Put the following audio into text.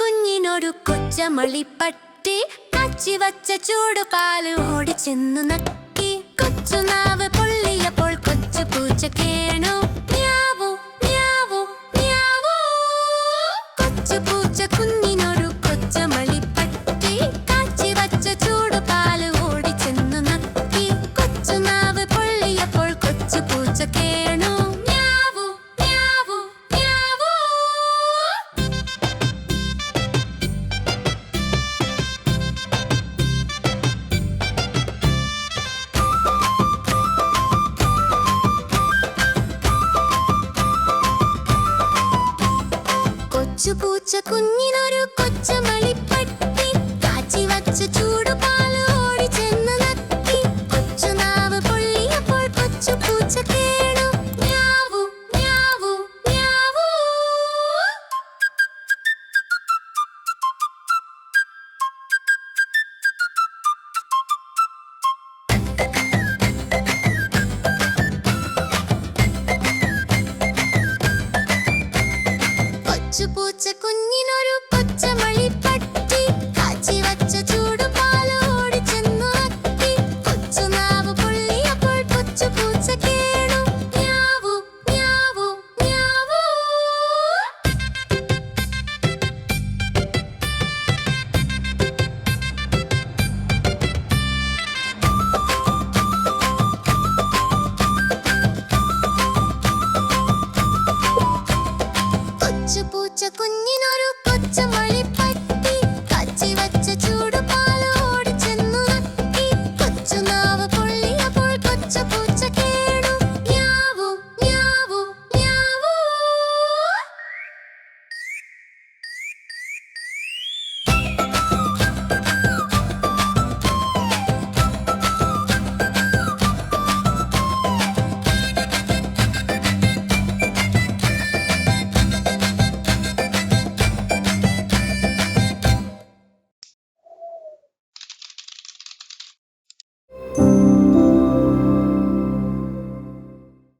കുഞ്ഞിനൊരു കൊച്ചമളിപ്പട്ടി കാച്ചിവച്ച ചൂടുപാല് ഓടിച്ചെന്നു നക്കി. കൊച്ചുനാവ് പൊള്ളിയപ്പോൾ കൊച്ചു പൂച്ച കേണു. മ്യാവൂ മ്യാവൂ മ്യാവൂ. കൊച്ചു പൂച്ച കുഞ്ഞിനൊരു കൊച്ചമളിപ്പട്ടി കാച്ചിവച്ച ചൂടുപാല് ഓടിച്ചെന്നു നക്കി. കൊച്ചുനാവ് പൊള്ളിയപ്പോൾ കൊച്ചു പൂച്ച കേണു. മ്യാവൂ മ്യാവൂ മ്യാവൂ. കൊച്ചുപൂച്ച കുഞ്ഞിനൊരു കൊച്ചമളിപ്പട്ടി കാച്ചിവച്ച ചൂടുപാല് ഓടിച്ചെന്നു നക്കി. കൊച്ചുനാവ് പൊള്ളിയപ്പോൾ കൊച്ചു പൂച്ച കേണു. മ്യാവൂ മ്യാവൂ മ്യാവൂ. കൊച്ചുപൂച്ച കുഞ്ഞിനൊരു കൊച്ചമളിപ്പട്ടി കാച്ചിവച്ച ചൂടുപാല് ഓടിച്ചെന്നു നക്കി. കൊച്ചുനാവ് പൊള്ളിയപ്പോൾ കൊച്ചു പൂച്ച കേണു. മ്യാവൂ മ്യാവൂ മ്യാവൂ. കൊച്ചുപൂച്ച കുഞ്ഞിനൊരു കൊച്ചമ